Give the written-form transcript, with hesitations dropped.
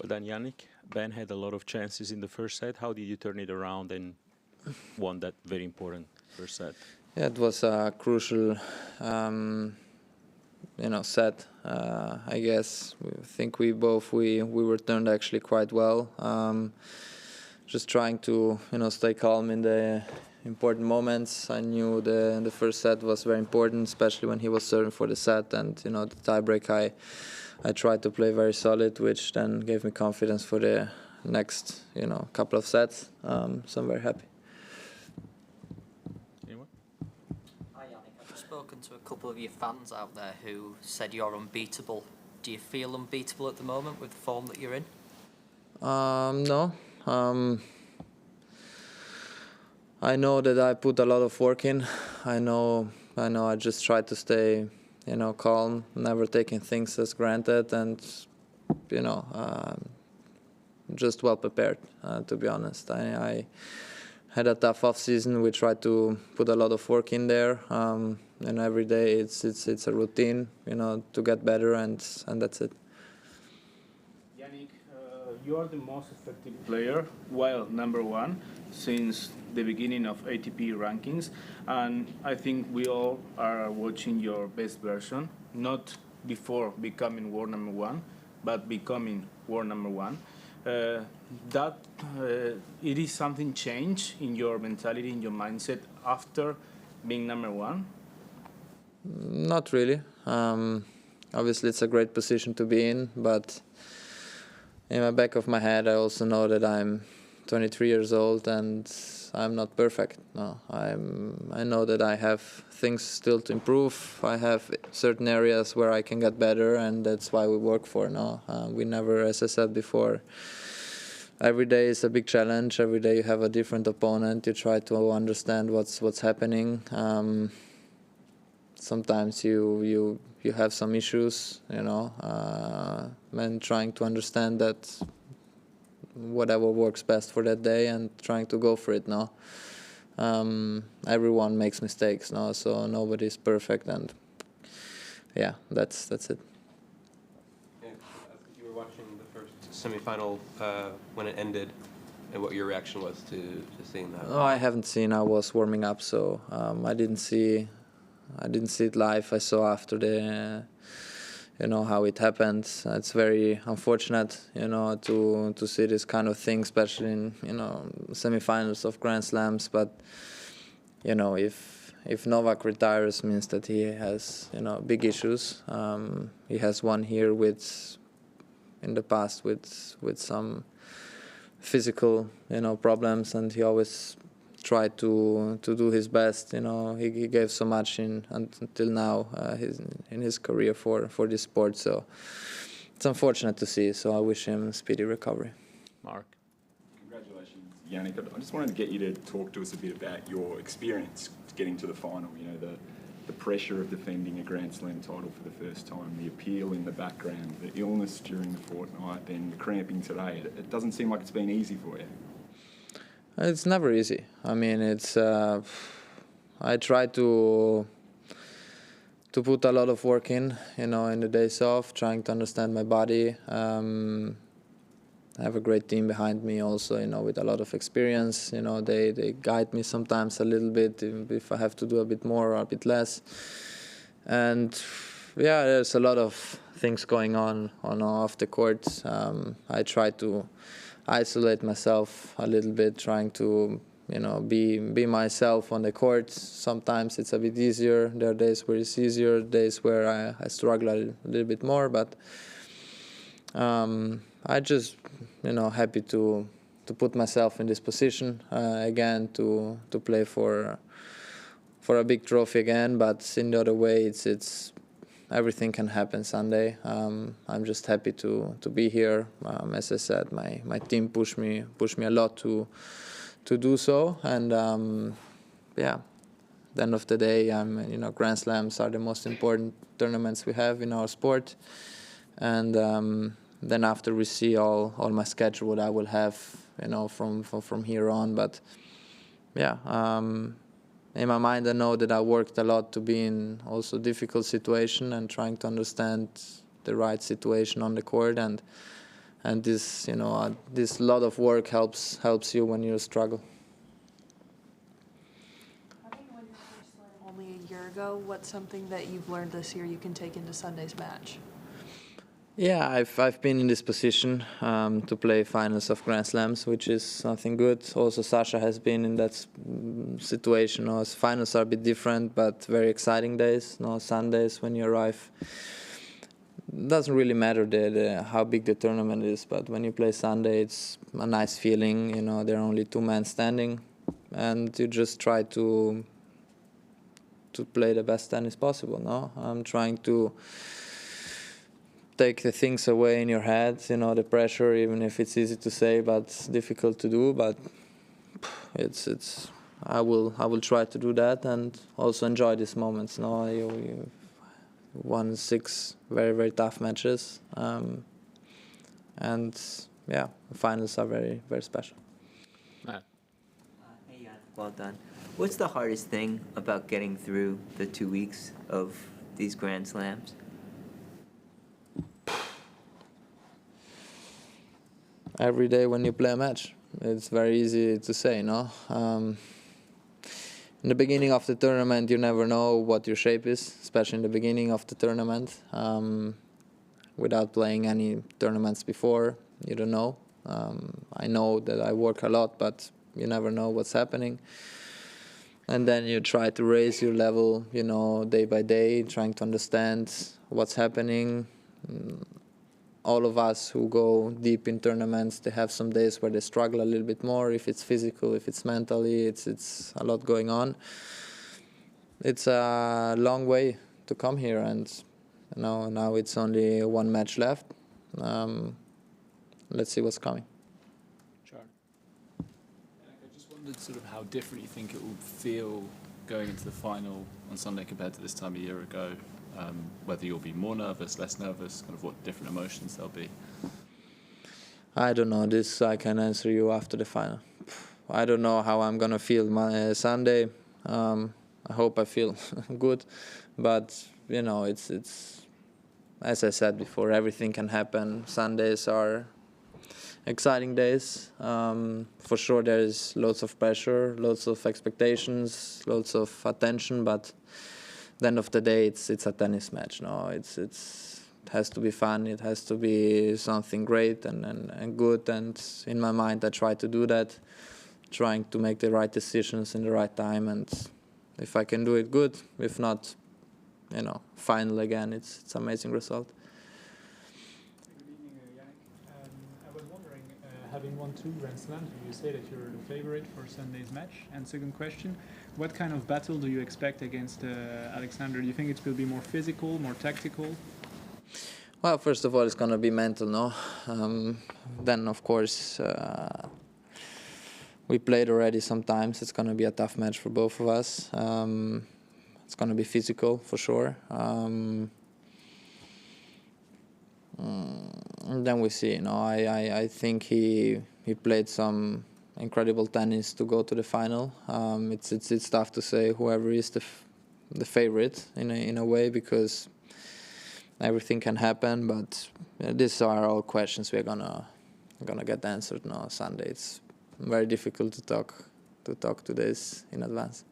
Well done, Yannick. Ben had a lot of chances in the first set. How did you turn it around and won that very important first set? Yeah, it was a crucial, set. I guess I think we returned actually quite well. Just trying to stay calm in the important moments. I knew the first set was very important, especially when he was serving for the set, and the tiebreak I tried to play very solid, which then gave me confidence for the next couple of sets. So I'm very happy. Anyone? Hi Yannick, I've just spoken to a couple of your fans out there who said you're unbeatable. Do you feel unbeatable at the moment with the form that you're in? No. I know that I put a lot of work in. I know. I just try to stay, calm, never taking things as granted, and just well prepared. To be honest, I had a tough off season. We tried to put a lot of work in there, and every day it's a routine, to get better, and that's it. Yannick, you are the most effective player, while number one, since the beginning of ATP rankings, and I think we all are watching your best version, not before becoming world number one, but becoming world number one. It is something change in your mentality, in your mindset after being number one? Not really. Obviously, it's a great position to be in, but in the back of my head, I also know that I'm 23 years old and I'm not perfect. No, I know that I have things still to improve. I have certain areas where I can get better, and that's why we work for. No, we never, as I said before, every day is a big challenge. Every day you have a different opponent. You try to understand what's happening. Sometimes you have some issues, and trying to understand that whatever works best for that day and trying to go for it. No, everyone makes mistakes. No, so nobody's perfect, and yeah, that's it. Yeah, you were watching the first semi-final when it ended, and what your reaction was to seeing that? Oh, I haven't seen. I was warming up, so I didn't see it live. I saw after the, how it happened. It's very unfortunate, to see this kind of thing, especially in, semifinals of Grand Slams. But, if Novak retires, means that he has, big issues. He has won here in the past with some physical, problems, and he always tried to do his best. He gave so much until now in his career for this sport. So it's unfortunate to see. So I wish him speedy recovery. Mark. Congratulations, Yannick. I just wanted to get you to talk to us a bit about your experience getting to the final. The pressure of defending a Grand Slam title for the first time, the appeal in the background, the illness during the fortnight, then the cramping today. It doesn't seem like it's been easy for you. It's never easy. I mean, it's. I try to put a lot of work in the days off, trying to understand my body. I have a great team behind me also, with a lot of experience. They guide me sometimes a little bit if I have to do a bit more or a bit less. And yeah, there's a lot of things going on off the court. I try to isolate myself a little bit, trying to be myself on the court. Sometimes it's a bit easier. There are days where it's easier, days where I struggle a little bit more. But I just happy to put myself in this position again, to play for a big trophy again. But in the other way, it's everything can happen Sunday. I'm just happy to be here. As I said, my team pushed me a lot to do so, and yeah. At the end of the day, Grand Slams are the most important tournaments we have in our sport, and then after we see all my schedule, what I will have, from here on. But yeah. In my mind, I know that I worked a lot to be in also difficult situation and trying to understand the right situation on the court, and and this this lot of work helps you when you struggle. Having won your first slam only a year ago, what's something that you've learned this year you can take into Sunday's match? Yeah, I've been in this position to play finals of Grand Slams, which is something good. Also, Sasha has been in that situation. Finals are a bit different, but very exciting days. Sundays when you arrive, doesn't really matter how big the tournament is, but when you play Sunday, it's a nice feeling. There are only 2 men standing, and you just try to play the best tennis possible. I'm trying to take the things away in your head, the pressure, even if it's easy to say but difficult to do. But I will try to do that and also enjoy these moments. You won 6 very, very tough matches, and yeah, the finals are very, very special. Hey, Jan, well done. What's the hardest thing about getting through the 2 weeks of these Grand Slams? Every day when you play a match, it's very easy to say, in the beginning of the tournament, you never know what your shape is, especially in the beginning of the tournament. Without playing any tournaments before, you don't know. I know that I work a lot, but you never know what's happening. And then you try to raise your level, day by day, trying to understand what's happening. All of us who go deep in tournaments, they have some days where they struggle a little bit more. If it's physical, if it's mentally, it's a lot going on. It's a long way to come here, and now it's only 1 match left. Let's see what's coming. I just wondered sort of how different you think it will feel going into the final on Sunday compared to this time a year ago. Whether you'll be more nervous, less nervous, kind of what different emotions there'll be. I don't know. This I can answer you after the final. I don't know how I'm gonna feel my Sunday. I hope I feel good, but it's as I said before, everything can happen. Sundays are exciting days. For sure, there is lots of pressure, lots of expectations, lots of attention, but at the end of the day, it's a tennis match. It has to be fun. It has to be something great and good. And in my mind, I try to do that, trying to make the right decisions in the right time. And if I can do it, good. If not, final again. It's an amazing result. Good evening, Yannick. I was wondering, having won 2 Grand Slams, you say that you're the favorite for Sunday's match. And second question, what kind of battle do you expect against Alexander? Do you think it will be more physical, more tactical? Well, first of all, it's going to be mental, no? Then, of course, we played already sometimes. It's going to be a tough match for both of us. It's going to be physical, for sure. And then we see, I think he played some incredible tennis to go to the final. It's tough to say whoever is the favorite in a way, because everything can happen. But these are all questions we're gonna get answered now Sunday. It's very difficult to talk to this in advance.